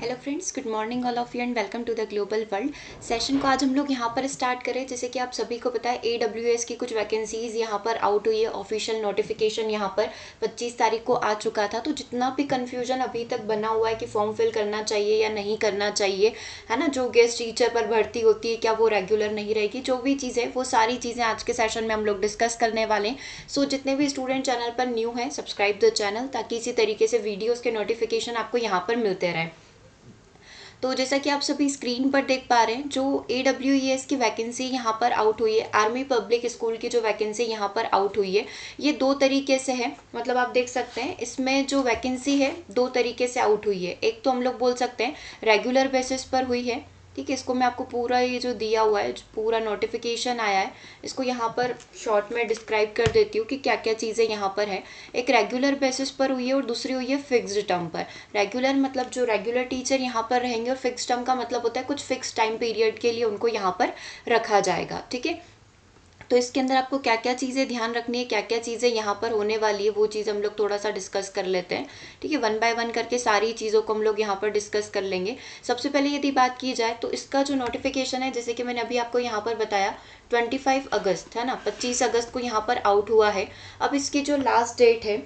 Hello friends, good morning all of you and welcome to the global world. Session को आज हम लोग यहाँ पर स्टार्ट करें। जैसे कि आप सभी को पता है AWS की कुछ वैकेंसीज यहाँ पर आउट हुई है। ऑफिशियल नोटिफिकेशन यहाँ पर 25 तारीख को आ चुका था। तो जितना भी कन्फ्यूजन अभी तक बना हुआ है कि फॉर्म फिल करना चाहिए या नहीं करना चाहिए, है ना, जो गेस्ट टीचर पर भर्ती होती है क्या वो रेगुलर नहीं रहेगी, जो भी चीज़ें वो सारी चीज़ें आज के सेशन में हम लोग डिस्कस करने वाले हैं। सो जितने भी स्टूडेंट चैनल पर न्यू हैं, सब्सक्राइब द चैनल ताकि इसी तरीके से वीडियोज़ के नोटिफिकेशन आपको यहाँ पर मिलते रहें। तो जैसा कि आप सभी स्क्रीन पर देख पा रहे हैं, जो AWES की वैकेंसी यहाँ पर आउट हुई है, आर्मी पब्लिक स्कूल की जो वैकेंसी यहाँ पर आउट हुई है, ये दो तरीके से है। मतलब आप देख सकते हैं इसमें जो वैकेंसी है दो तरीके से आउट हुई है। एक तो हम लोग बोल सकते हैं रेगुलर बेसिस पर हुई है, ठीक है। इसको मैं आपको पूरा ये जो दिया हुआ है, जो पूरा नोटिफिकेशन आया है, इसको यहाँ पर शॉर्ट में डिस्क्राइब कर देती हूँ कि क्या क्या चीज़ें यहाँ पर है। एक रेगुलर बेसिस पर हुई है और दूसरी हुई है फिक्स्ड टर्म पर। रेगुलर मतलब जो रेगुलर टीचर यहाँ पर रहेंगे, और फिक्स टर्म का मतलब होता है कुछ फिक्स टाइम पीरियड के लिए उनको यहाँ पर रखा जाएगा, ठीक है। तो इसके अंदर आपको क्या क्या चीज़ें ध्यान रखनी है, क्या क्या चीज़ें यहाँ पर होने वाली है, वो चीज़ हम लोग थोड़ा सा डिस्कस कर लेते हैं, ठीक है। वन बाय वन करके सारी चीज़ों को हम लोग यहाँ पर डिस्कस कर लेंगे। सबसे पहले यदि बात की जाए तो इसका जो नोटिफिकेशन है, जैसे कि मैंने अभी आपको यहाँ पर बताया 25 अगस्त है ना, 25 अगस्त को यहाँ पर आउट हुआ है। अब इसकी जो लास्ट डेट है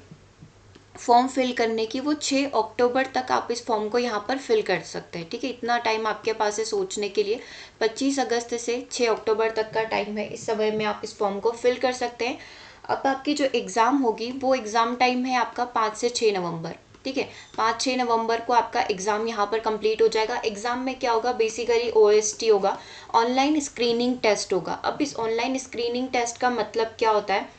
फॉर्म फिल करने की, वो 6 अक्टूबर तक आप इस फॉर्म को यहाँ पर फिल कर सकते हैं, ठीक है। इतना टाइम आपके पास है सोचने के लिए। 25 अगस्त से 6 अक्टूबर तक का टाइम है, इस समय में आप इस फॉर्म को फिल कर सकते हैं। अब आपकी जो एग्ज़ाम होगी वो एग्ज़ाम टाइम है आपका 5 से 6 नवंबर, ठीक है। 5-6 नवंबर को आपका एग्ज़ाम यहाँ पर कंप्लीट हो जाएगा। एग्ज़ाम में क्या होगा, बेसिकली OST होगा, ऑनलाइन स्क्रीनिंग टेस्ट होगा। अब इस ऑनलाइन स्क्रीनिंग टेस्ट का मतलब क्या होता है,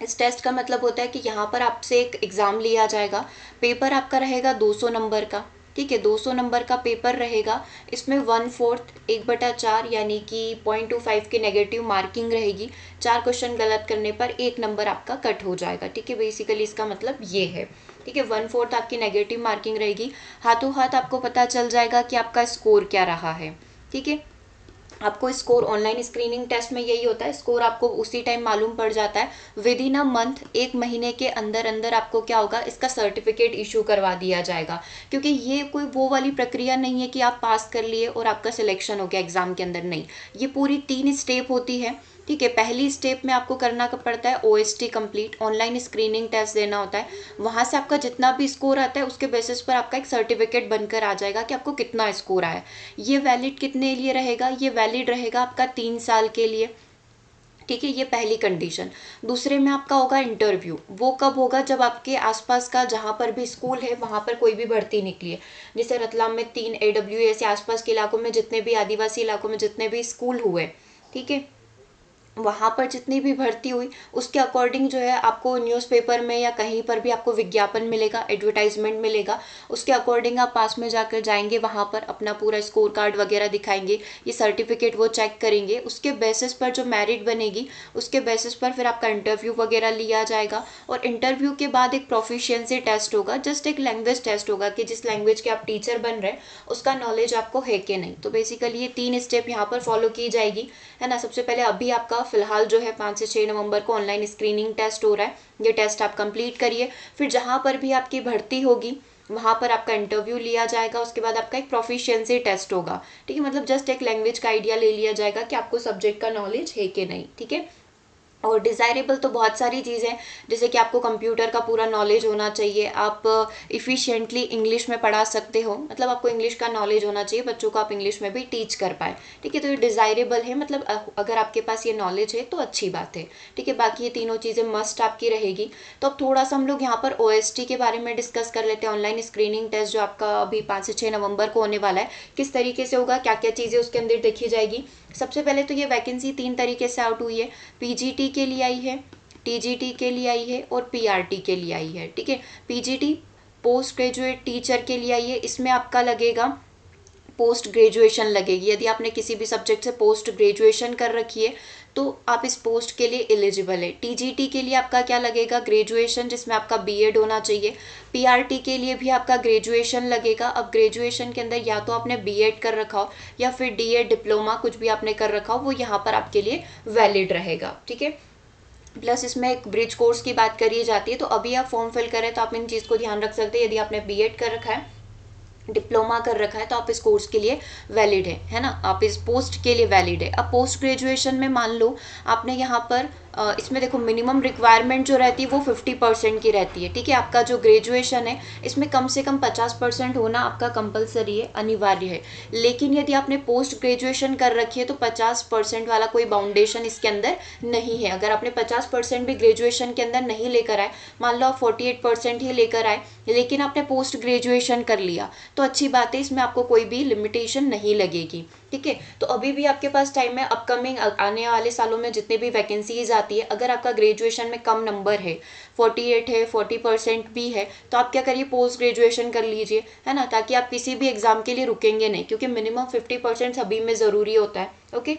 इस टेस्ट का मतलब होता है कि यहाँ पर आपसे एक एग्ज़ाम लिया जाएगा। पेपर आपका रहेगा 200 नंबर का, ठीक है। 200 नंबर का पेपर रहेगा। इसमें 1/4 1/4 यानी कि 0.25 की नेगेटिव मार्किंग रहेगी। 4 क्वेश्चन गलत करने पर 1 नंबर आपका कट हो जाएगा, ठीक है। बेसिकली इसका मतलब ये है, ठीक है। 1/4 आपकी नेगेटिव मार्किंग रहेगी। हाथों हाथ आपको पता चल जाएगा कि आपका स्कोर क्या रहा है, ठीक है। आपको स्कोर ऑनलाइन स्क्रीनिंग टेस्ट में यही होता है, स्कोर आपको उसी टाइम मालूम पड़ जाता है। विद इन अ मंथ, एक महीने के अंदर अंदर आपको क्या होगा, इसका सर्टिफिकेट इशू करवा दिया जाएगा। क्योंकि ये कोई वो वाली प्रक्रिया नहीं है कि आप पास कर लिए और आपका सिलेक्शन हो गया एग्जाम के अंदर, नहीं। ये पूरी 3 स्टेप होती है, ठीक है। पहली स्टेप में आपको करना पड़ता है OST complete, online screening test देना होता है। वहाँ से आपका जितना भी स्कोर आता है उसके बेसिस पर आपका एक सर्टिफिकेट बनकर आ जाएगा कि आपको कितना स्कोर आया। ये वैलिड कितने लिए रहेगा, ये वैलिड रहेगा आपका 3 साल के लिए, ठीक है। ये पहली कंडीशन। दूसरे में आपका होगा इंटरव्यू। वो कब होगा, जब आपके आसपास का जहाँ पर भी स्कूल है वहाँ पर कोई भी भर्ती निकली है। जैसे रतलाम में 3 AWS या आसपास के इलाकों में जितने भी आदिवासी इलाकों में जितने भी स्कूल हुए, ठीक है, वहाँ पर जितनी भी भर्ती हुई उसके अकॉर्डिंग जो है आपको न्यूज़पेपर में या कहीं पर भी आपको विज्ञापन मिलेगा, एडवर्टाइजमेंट मिलेगा। उसके अकॉर्डिंग आप पास में जाकर जाएंगे, वहाँ पर अपना पूरा स्कोर कार्ड वगैरह दिखाएंगे, ये सर्टिफिकेट वो चेक करेंगे। उसके बेसिस पर जो मेरिट बनेगी उसके बेसिस पर फिर आपका इंटरव्यू वगैरह लिया जाएगा। और इंटरव्यू के बाद एक प्रोफिशिएंसी टेस्ट होगा, जस्ट एक लैंग्वेज टेस्ट होगा कि जिस लैंग्वेज के आप टीचर बन रहे हैं उसका नॉलेज आपको है कि नहीं। तो बेसिकली ये 3 स्टेप यहाँ पर फॉलो की जाएगी, है ना। सबसे पहले अभी आपका फिलहाल जो है 5 से 6 नवंबर को ऑनलाइन स्क्रीनिंग टेस्ट हो रहा है, ये टेस्ट आप कंप्लीट करिए। फिर जहाँ पर भी आपकी भर्ती होगी वहाँ पर आपका इंटरव्यू लिया जाएगा। उसके बाद आपका एक प्रोफिशिएंसी टेस्ट होगा, ठीक है। मतलब जस्ट एक लैंग्वेज का आइडिया ले लिया जाएगा कि आपको सब्जेक्ट का नॉलेज है कि नहीं, ठीक है। और डिज़ायरेबल तो बहुत सारी चीज़ें, जैसे कि आपको कंप्यूटर का पूरा नॉलेज होना चाहिए, आप इफ़िशियंटली इंग्लिश में पढ़ा सकते हो, मतलब आपको इंग्लिश का नॉलेज होना चाहिए, बच्चों को आप इंग्लिश में भी टीच कर पाए, ठीक है। तो ये डिज़ायरेबल है, मतलब अगर आपके पास ये नॉलेज है तो अच्छी बात है, ठीक है। बाकी ये तीनों चीज़ें मस्ट आपकी रहेगी। तो अब थोड़ा सा हम लोग यहाँ पर OST के बारे में डिस्कस कर लेते हैं। ऑनलाइन स्क्रीनिंग टेस्ट जो आपका अभी 5 से 6 नवंबर को होने वाला है, किस तरीके से होगा, क्या क्या चीज़ें उसके अंदर देखी जाएगी। सबसे पहले तो ये वैकेंसी 3 तरीके से आउट हुई है। PGT के लिए आई है, TGT के लिए आई है और PRT के लिए आई है, ठीक है। PGT पोस्ट ग्रेजुएट टीचर के लिए आई है। इसमें आपका लगेगा पोस्ट ग्रेजुएशन लगेगी। यदि आपने किसी भी सब्जेक्ट से पोस्ट ग्रेजुएशन कर रखी है तो आप इस पोस्ट के लिए एलिजिबल है। TGT के लिए आपका क्या लगेगा, ग्रेजुएशन, जिसमें आपका BEd होना चाहिए। PRT के लिए भी आपका ग्रेजुएशन लगेगा। अब ग्रेजुएशन के अंदर या तो आपने BEd कर रखा हो या फिर DEd डिप्लोमा कुछ भी आपने कर रखा हो, वो यहाँ पर आपके लिए वैलिड रहेगा, ठीक है। प्लस इसमें एक ब्रिज कोर्स की बात करी जाती है। तो अभी आप फॉर्म फिल करें तो आप इन चीज़ को ध्यान रख सकते हैं। यदि आपने BEd कर रखा है, डिप्लोमा कर रखा है तो आप इस कोर्स के लिए वैलिड है ना, आप इस पोस्ट के लिए वैलिड है। अब पोस्ट ग्रेजुएशन में मान लो आपने यहाँ पर इसमें देखो मिनिमम रिक्वायरमेंट जो रहती है वो 50% की रहती है, ठीक है। आपका जो ग्रेजुएशन है इसमें कम से कम 50% होना आपका कंपलसरी है, अनिवार्य है। लेकिन यदि आपने पोस्ट ग्रेजुएशन कर रखी है तो 50% वाला कोई बाउंडेशन इसके अंदर नहीं है। अगर आपने 50% भी ग्रेजुएशन के अंदर नहीं लेकर आए, मान लो आप 48% ही लेकर आए लेकिन आपने पोस्ट ग्रेजुएशन कर लिया तो अच्छी बात है, इसमें आपको कोई भी लिमिटेशन नहीं लगेगी, ठीक है। तो अभी भी आपके पास टाइम है, अपकमिंग आने वाले सालों में जितने भी वैकेंसीज आती है, अगर आपका ग्रेजुएशन में कम नंबर है, 48 है, 40% भी है, तो आप क्या करिए, पोस्ट ग्रेजुएशन कर लीजिए, है ना, ताकि आप किसी भी एग्जाम के लिए रुकेंगे नहीं, क्योंकि मिनिमम 50% सभी में ज़रूरी होता है। ओके,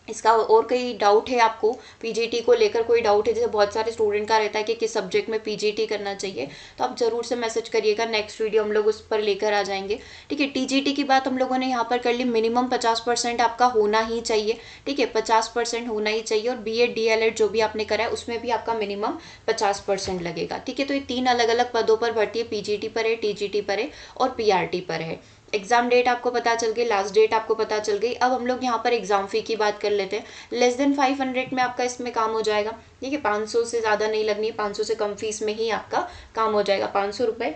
इसका और कोई डाउट है आपको, पीजीटी को लेकर कोई डाउट है, जैसे बहुत सारे स्टूडेंट का रहता है कि किस सब्जेक्ट में पीजीटी करना चाहिए, तो आप जरूर से मैसेज करिएगा, नेक्स्ट वीडियो हम लोग उस पर लेकर आ जाएंगे, ठीक है। टीजीटी की बात हम लोगों ने यहाँ पर कर ली, मिनिमम 50% आपका होना ही चाहिए, ठीक है, 50% होना ही चाहिए। और बीएड डीएलएड जो भी आपने करा है उसमें भी आपका मिनिमम 50% लगेगा, ठीक है। तो ये 3 अलग अलग पदों पर भर्ती है, पीजीटी पर है, टीजीटी पर है और पीआरटी पर है। एग्जाम डेट आपको पता चल गई, लास्ट डेट आपको पता चल गई। अब हम लोग यहाँ पर एग्जाम फी की बात कर लेते हैं। लेस देन 500 में आपका इसमें काम हो जाएगा, ठीक है, 500 से ज़्यादा नहीं लगनी है, 500 से कम फीस में ही आपका काम हो जाएगा, 500 रुपये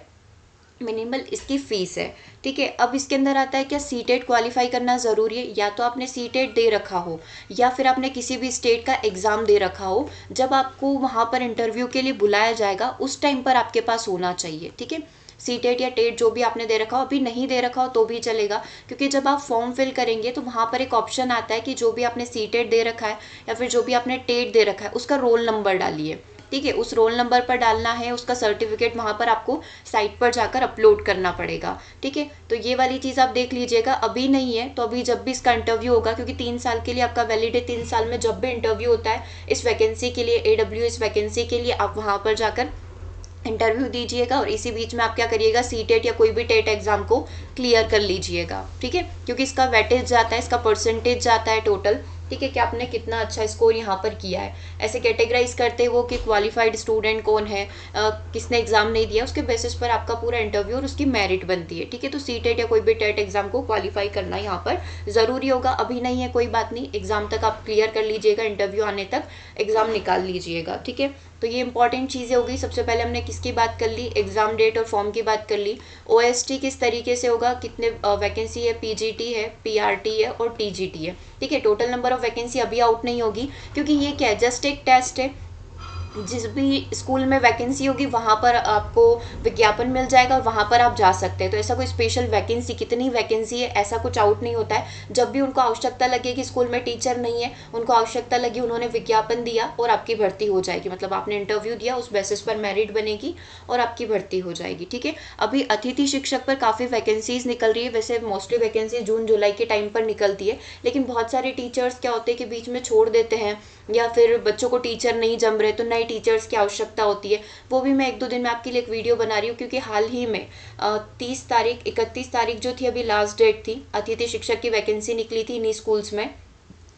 मिनिमल इसकी फीस है, ठीक है। अब इसके अंदर आता है क्या, सीटेट क्वालिफाई करना ज़रूरी है, या तो आपने सीटेट दे रखा हो या फिर आपने किसी भी स्टेट का एग्ज़ाम दे रखा हो, जब आपको वहाँ पर इंटरव्यू के लिए बुलाया जाएगा उस टाइम पर आपके पास होना चाहिए, ठीक है। सीटेट या टेट जो भी आपने दे रखा हो, अभी नहीं दे रखा हो तो भी चलेगा, क्योंकि जब आप फॉर्म फिल करेंगे तो वहाँ पर एक ऑप्शन आता है कि जो भी आपने सीटेट दे रखा है या फिर जो भी आपने टेट दे रखा है उसका रोल नंबर डालिए, ठीक है। उस रोल नंबर पर डालना है, उसका सर्टिफिकेट वहाँ पर आपको साइट पर जाकर अपलोड करना पड़ेगा, ठीक है। तो ये वाली चीज़ आप देख लीजिएगा, अभी नहीं है तो अभी जब भी इसका इंटरव्यू होगा, क्योंकि 3 साल के लिए आपका वैलिड है, 3 साल में जब भी इंटरव्यू होता है इस वैकेंसी के लिए, AWS वैकेंसी के लिए, आप वहाँ पर जाकर इंटरव्यू दीजिएगा। और इसी बीच में आप क्या करिएगा, सीटेट या कोई भी टेट एग्जाम को क्लियर कर लीजिएगा, ठीक है, क्योंकि इसका वेटेज जाता है, इसका परसेंटेज जाता है टोटल, ठीक है, कि आपने कितना अच्छा स्कोर यहाँ पर किया है। ऐसे कैटेगराइज करते हैं वो कि क्वालिफाइड स्टूडेंट कौन है, किसने एग्जाम नहीं दिया, उसके बेसिस पर आपका पूरा इंटरव्यू और उसकी मेरिट बनती है, ठीक है। तो सीटेट या कोई भी टेट एग्जाम को क्वालिफाई करना यहाँ पर ज़रूरी होगा। अभी नहीं है कोई बात नहीं, एग्जाम तक आप क्लियर कर लीजिएगा, इंटरव्यू आने तक एग्जाम निकाल लीजिएगा, ठीक है। तो ये इंपॉर्टेंट चीज़ें हो गई। सबसे पहले हमने किसकी बात कर ली, एग्जाम डेट और फॉर्म की बात कर ली। ओएसटी किस तरीके से होगा, कितने वैकेंसी है, पीजीटी है, पीआरटी है और टीजीटी है, ठीक है। टोटल नंबर ऑफ वैकेंसी अभी आउट नहीं होगी, क्योंकि ये क्या है, जस्ट एक टेस्ट है। जिस भी स्कूल में वैकेंसी होगी वहाँ पर आपको विज्ञापन मिल जाएगा और वहाँ पर आप जा सकते हैं। तो ऐसा कोई स्पेशल वैकेंसी, कितनी वैकेंसी है, ऐसा कुछ आउट नहीं होता है। जब भी उनको आवश्यकता लगे कि स्कूल में टीचर नहीं है, उनको आवश्यकता लगी, उन्होंने विज्ञापन दिया और आपकी भर्ती हो जाएगी, मतलब आपने इंटरव्यू दिया, उस बेसिस पर मेरिट बनेगी और आपकी भर्ती हो जाएगी, ठीक है। अभी अतिथि शिक्षक पर काफ़ी वैकेंसीज निकल रही है, वैसे मोस्टली वैकेंसी जून जुलाई के टाइम पर निकलती है, लेकिन बहुत सारे टीचर्स क्या होते हैं कि बीच में छोड़ देते हैं, या फिर बच्चों को टीचर नहीं जम रहे तो नए टीचर्स की आवश्यकता होती है। वो भी मैं 1-2 दिन में आपके लिए एक वीडियो बना रही हूँ, क्योंकि हाल ही में 30 तारीख 31 तारीख जो थी अभी लास्ट डेट थी, अतिथि शिक्षक की वैकेंसी निकली थी इन्हीं स्कूल्स में,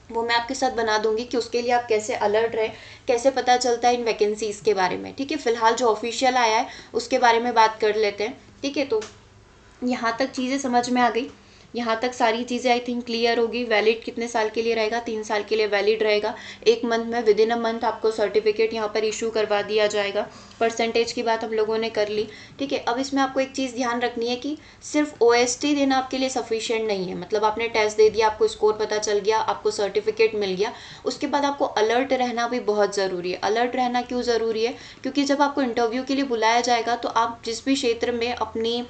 वो मैं आपके साथ बना दूंगी कि उसके लिए आप कैसे अलर्ट रहें, कैसे पता चलता है इन वैकेंसीज के बारे में, ठीक है। फिलहाल जो ऑफिशियल आया है उसके बारे में बात कर लेते हैं, ठीक है। तो यहाँ तक चीज़ें समझ में आ गई, यहाँ तक सारी चीज़ें आई थिंक क्लियर होगी। वैलिड कितने साल के लिए रहेगा, 3 साल के लिए वैलिड रहेगा। 1 मंथ में, विद इन अ मंथ आपको सर्टिफिकेट यहाँ पर इशू करवा दिया जाएगा। परसेंटेज की बात हम लोगों ने कर ली, ठीक है। अब इसमें आपको एक चीज़ ध्यान रखनी है कि सिर्फ ओएसटी देना आपके लिए सफिशिएंट नहीं है, मतलब आपने टेस्ट दे दिया, आपको स्कोर पता चल गया, आपको सर्टिफिकेट मिल गया, उसके बाद आपको अलर्ट रहना भी बहुत ज़रूरी है। अलर्ट रहना क्यों ज़रूरी है, क्योंकि जब आपको इंटरव्यू के लिए बुलाया जाएगा तो आप जिस भी क्षेत्र में अपनी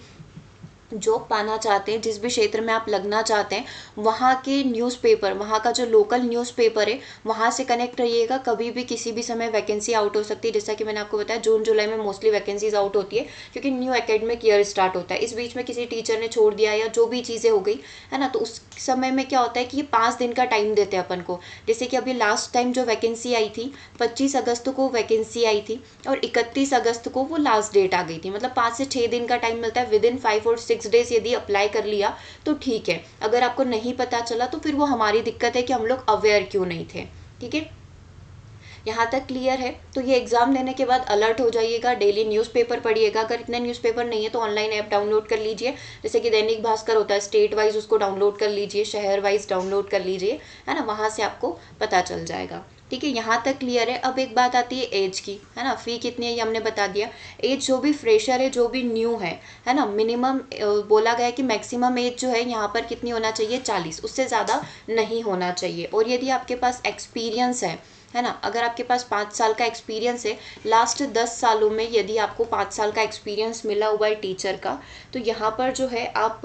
जॉब पाना चाहते हैं, जिस भी क्षेत्र में आप लगना चाहते हैं, वहाँ के न्यूज़पेपर, वहाँ का जो लोकल न्यूज़पेपर है वहाँ से कनेक्ट रहिएगा। कभी भी किसी भी समय वैकेंसी आउट हो सकती है, जैसा कि मैंने आपको बताया जून जुलाई में मोस्टली वैकेंसीज आउट होती है, क्योंकि न्यू एकेडमिक ईयर स्टार्ट होता है। इस बीच में किसी टीचर ने छोड़ दिया या जो भी चीज़ें हो गई है ना, तो उस समय में क्या होता है कि ये 5 दिन का टाइम देते हैं अपन को। जैसे कि अभी लास्ट टाइम जो वैकेंसी आई थी 25 अगस्त को वैकेंसी आई थी और 31 अगस्त को वो लास्ट डेट आ गई थी, मतलब 5 से 6 दिन का टाइम मिलता है। विद इन 5 और 6 डेज यदि अप्लाई कर लिया तो ठीक है, अगर आपको नहीं पता चला तो फिर वो हमारी दिक्कत है कि हम लोग अवेयर क्यों नहीं थे, ठीक है। यहाँ तक क्लियर है? तो ये एग्जाम देने के बाद अलर्ट हो जाइएगा, डेली न्यूज़पेपर पढ़िएगा। अगर इतने न्यूज़पेपर नहीं है तो ऑनलाइन ऐप डाउनलोड कर लीजिए, जैसे कि दैनिक भास्कर होता है, स्टेट वाइज उसको डाउनलोड कर लीजिए, शहर वाइज डाउनलोड कर लीजिए, है ना, वहाँ से आपको पता चल जाएगा। ठीक है, यहाँ तक क्लियर है। अब एक बात आती है एज की, है ना, फ़ी कितनी है ये हमने बता दिया। एज जो भी फ्रेशर है, जो भी न्यू है ना, मिनिमम बोला गया है कि मैक्सिमम एज जो है यहाँ पर कितनी होना चाहिए, 40, उससे ज़्यादा नहीं होना चाहिए। और यदि आपके पास एक्सपीरियंस है ना, अगर आपके पास 5 साल का एक्सपीरियंस है, लास्ट 10 सालों में यदि आपको 5 साल का एक्सपीरियंस मिला हुआ है टीचर का, तो यहाँ पर जो है आप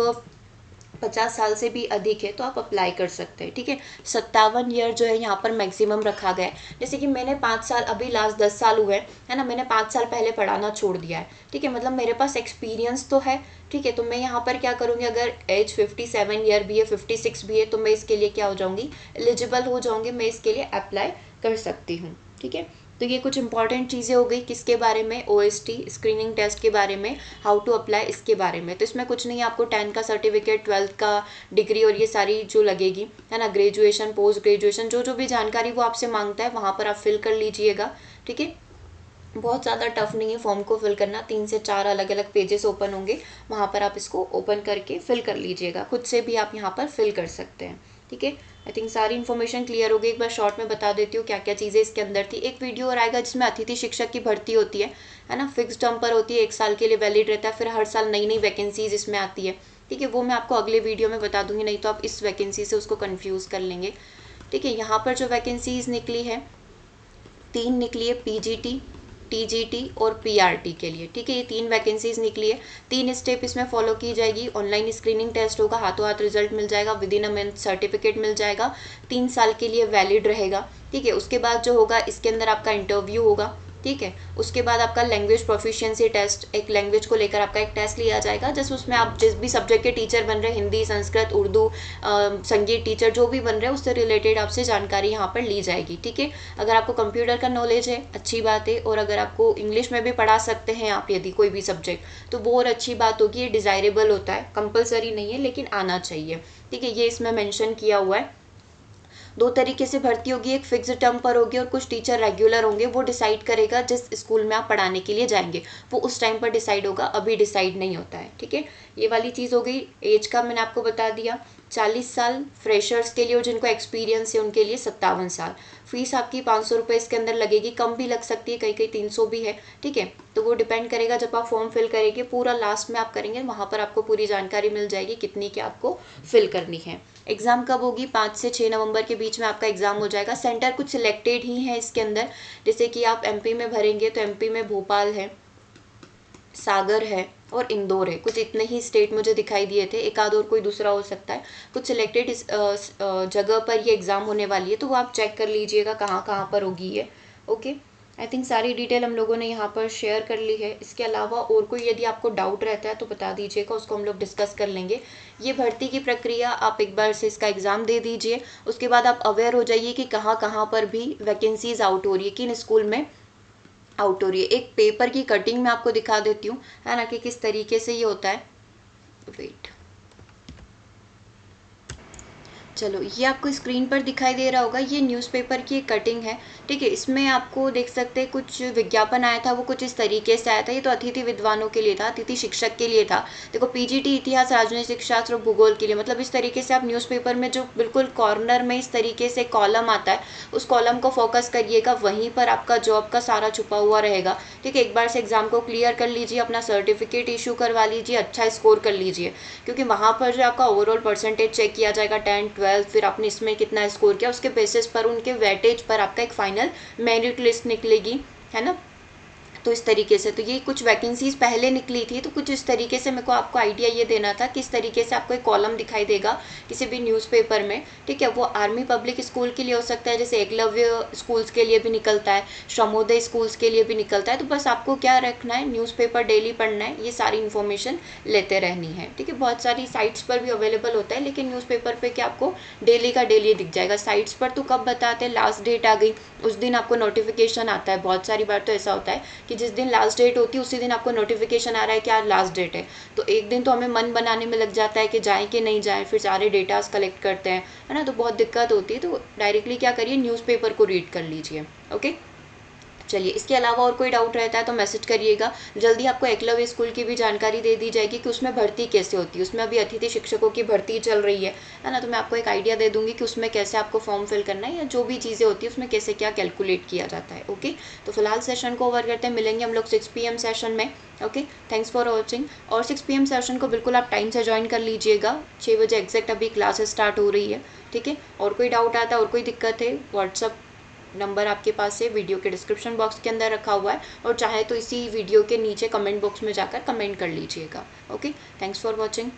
50 साल से भी अधिक है तो आप अप्लाई कर सकते हैं। ठीक है, 57 ईयर जो है यहाँ पर मैक्सिमम रखा गया है। जैसे कि मैंने 5 साल, अभी लास्ट 10 साल हुए है ना, मैंने 5 साल पहले पढ़ाना छोड़ दिया है। ठीक है, मतलब मेरे पास एक्सपीरियंस तो है। ठीक है, तो मैं यहाँ पर क्या करूँगी, अगर एज 57 ईयर भी है, 56 भी है, तो मैं इसके लिए क्या हो जाऊँगी, एलिजिबल हो जाऊँगी, मैं इसके लिए अप्लाई कर सकती हूँ। ठीक है, तो ये कुछ इंपॉर्टेंट चीज़ें हो गई किसके बारे में, OST स्क्रीनिंग टेस्ट के बारे में, हाउ टू अप्लाई इसके बारे में। तो इसमें कुछ नहीं है, आपको 10 का सर्टिफिकेट, 12th का डिग्री और ये सारी जो लगेगी, है ना, ग्रेजुएशन, पोस्ट ग्रेजुएशन, जो जो भी जानकारी वो आपसे मांगता है वहाँ पर आप फिल कर लीजिएगा। ठीक है, बहुत ज़्यादा टफ नहीं है फॉर्म को फिल करना, 3 से 4 अलग अलग पेजेस ओपन होंगे, वहाँ पर आप इसको ओपन करके फिल कर लीजिएगा, खुद से भी आप यहाँ पर फिल कर सकते हैं। ठीक है, आई थिंक सारी इन्फॉर्मेशन क्लियर हो गई। एक बार शॉर्ट में बता देती हूँ क्या क्या चीज़ें इसके अंदर थी। एक वीडियो और आएगा जिसमें अतिथि शिक्षक की भर्ती होती है ना, फिक्स टर्म पर होती है, 1 साल के लिए वैलिड रहता है, फिर हर साल नई नई वैकेंसीज इसमें आती है। ठीक है, वो मैं आपको अगले वीडियो में बता दूंगी, नहीं तो आप इस वैकेंसी से उसको कन्फ्यूज़ कर लेंगे। ठीक है, यहाँ पर जो वैकेंसीज निकली है, 3 निकली है, PGT, TGT और PRT के लिए। ठीक है, ये 3 वैकेंसीज निकली है। 3 स्टेप इसमें फॉलो की जाएगी। ऑनलाइन स्क्रीनिंग टेस्ट होगा, हाथों हाथ रिजल्ट मिल जाएगा, within a month certificate मिल जाएगा, 3 साल के लिए वैलिड रहेगा। ठीक है, उसके बाद जो होगा इसके अंदर आपका इंटरव्यू होगा। ठीक है, उसके बाद आपका लैंग्वेज प्रोफिशिएंसी टेस्ट, एक लैंग्वेज को लेकर आपका एक टेस्ट लिया जाएगा, जैसे उसमें आप जिस भी सब्जेक्ट के टीचर बन रहे हैं, हिंदी, संस्कृत, उर्दू, संगीत टीचर जो भी बन रहे हैं, उससे रिलेटेड आपसे जानकारी यहाँ पर ली जाएगी। ठीक है, अगर आपको कंप्यूटर का नॉलेज है अच्छी बात है, और अगर आपको इंग्लिश में भी पढ़ा सकते हैं आप यदि कोई भी सब्जेक्ट, तो वो और अच्छी बात होगी। ये डिज़ायरेबल होता है, कंपलसरी नहीं है, लेकिन आना चाहिए। ठीक है, ये इसमें मेंशन किया हुआ है। 2 तरीके से भर्ती होगी, एक फिक्स टर्म पर होगी और कुछ टीचर रेगुलर होंगे, वो डिसाइड करेगा जिस स्कूल में आप पढ़ाने के लिए जाएंगे, वो उस टाइम पर डिसाइड होगा, अभी डिसाइड नहीं होता है। ठीक है, ये वाली चीज़ हो गई। एज का मैंने आपको बता दिया, 40 साल फ्रेशर्स के लिए और जिनको एक्सपीरियंस है उनके लिए 57 साल। फीस आपकी 500 रुपये इसके अंदर लगेगी, कम भी लग सकती है, कहीं कहीं 300 भी है। ठीक है, तो वो डिपेंड करेगा, जब आप फॉर्म फिल करेंगे, पूरा लास्ट में आप करेंगे, वहाँ पर आपको पूरी जानकारी मिल जाएगी कितनी क्या आपको फिल करनी है। एग्ज़ाम कब होगी, 5 से 6 नवंबर के बीच में आपका एग्ज़ाम हो जाएगा। सेंटर कुछ सिलेक्टेड ही है इसके अंदर, जैसे कि आप MP में भरेंगे तो MP में भोपाल है, सागर है और इंदौर है, कुछ इतने ही स्टेट मुझे दिखाई दिए थे, एक आध और कोई दूसरा हो सकता है। कुछ सिलेक्टेड जगह पर ये एग्ज़ाम होने वाली है, तो वो आप चेक कर लीजिएगा कहाँ कहाँ पर होगी ये। ओके, आई थिंक सारी डिटेल हम लोगों ने यहाँ पर शेयर कर ली है। इसके अलावा और कोई यदि आपको डाउट रहता है तो बता दीजिएगा, उसको हम लोग डिस्कस कर लेंगे। ये भर्ती की प्रक्रिया, आप एक बार से इसका एग्ज़ाम दे दीजिए, उसके बाद आप अवेयर हो जाइए कि कहाँ कहाँ पर भी वैकेंसीज आउट हो रही है, किन स्कूल में आउट हो रही है। एक पेपर की कटिंग मैं आपको दिखा देती हूँ, है ना, कि किस तरीके से ये होता है। वेट, चलो, ये आपको स्क्रीन पर दिखाई दे रहा होगा, ये न्यूज़पेपर की एक कटिंग है। ठीक है, इसमें आपको देख सकते हैं कुछ विज्ञापन आया था, वो कुछ इस तरीके से आया था। ये तो अतिथि विद्वानों के लिए था, अतिथि शिक्षक के लिए था। देखो, PGT इतिहास, राजनीतिक शास्त्र और भूगोल के लिए, मतलब इस तरीके से आप न्यूज़पेपर में जो बिल्कुल कॉर्नर में इस तरीके से कॉलम आता है, उस कॉलम को फोकस करिएगा, वहीं पर आपका जॉब का सारा छुपा हुआ रहेगा। ठीक है, एक बार से एग्जाम को क्लियर कर लीजिए, अपना सर्टिफिकेट इशू करवा लीजिए, अच्छा स्कोर कर लीजिए, क्योंकि वहाँ पर जो आपका ओवरऑल परसेंटेज चेक किया जाएगा, 10, 12, फिर आपने इसमें कितना स्कोर किया, उसके बेसिस पर, उनके वेटेज पर आपका एक फाइनल मेरिट लिस्ट निकलेगी, है ना। तो इस तरीके से, तो ये कुछ वैकेंसीज पहले निकली थी, तो कुछ इस तरीके से मेरे को आपको आइडिया ये देना था किस तरीके से आपको एक कॉलम दिखाई देगा किसी भी न्यूज़पेपर में। ठीक है, वो आर्मी पब्लिक स्कूल के लिए हो सकता है, जैसे एकलव्य स्कूल्स के लिए भी निकलता है, श्रमोदय स्कूल्स के लिए भी निकलता है। तो बस आपको क्या रखना है, न्यूज़पेपर डेली पढ़ना है, ये सारी इन्फॉर्मेशन लेते रहनी है। ठीक है, बहुत सारी साइट्स पर भी अवेलेबल होता है, लेकिन न्यूज़पेपर पर क्या आपको डेली का डेली दिख जाएगा। साइट्स पर तो कब बताते हैं, लास्ट डेट आ गई उस दिन आपको नोटिफिकेशन आता है। बहुत सारी बार तो ऐसा होता है कि कि जिस दिन लास्ट डेट होती है उसी दिन आपको नोटिफिकेशन आ रहा है कि आज लास्ट डेट है। तो एक दिन तो हमें मन बनाने में लग जाता है कि जाए कि नहीं जाए, फिर सारे डेटाज कलेक्ट करते हैं, है ना, तो बहुत दिक्कत होती है। तो डायरेक्टली क्या करिए, न्यूज़पेपर को रीड कर लीजिए। ओके, चलिए, इसके अलावा और कोई डाउट रहता है तो मैसेज करिएगा। जल्दी आपको एकलव्य स्कूल की भी जानकारी दे दी जाएगी कि उसमें भर्ती कैसे होती है। उसमें अभी अतिथि शिक्षकों की भर्ती चल रही है ना, तो मैं आपको एक आइडिया दे दूंगी कि उसमें कैसे आपको फॉर्म फिल करना है या जो भी चीज़ें होती है उसमें कैसे क्या कैलकुलेट किया जाता है। ओके, तो फिलहाल सेशन को ओवर करते हैं, मिलेंगे हम लोग 6 PM सेशन में। Okay, thanks for watching. और 6 PM सेशन को बिल्कुल आप टाइम से ज्वाइन कर लीजिएगा, 6 बजे एग्जैक्ट अभी क्लासेस स्टार्ट हो रही है। ठीक है, और कोई डाउट आता है और कोई दिक्कत है, व्हाट्सअप नंबर आपके पास है, वीडियो के डिस्क्रिप्शन बॉक्स के अंदर रखा हुआ है, और चाहे तो इसी वीडियो के नीचे कमेंट बॉक्स में जाकर कमेंट कर लीजिएगा। Okay, thanks for watching.